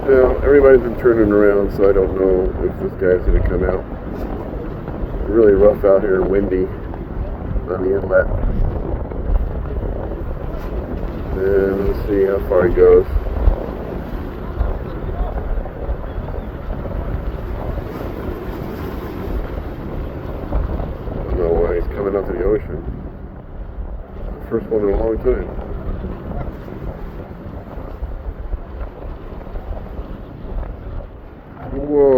Now, everybody's been turning around, so I don't know if this guy's going to come out. Really rough out here, windy on the inlet. And let's see how far he goes. I don't know why he's coming out to the ocean. First one in a long time. Whoa.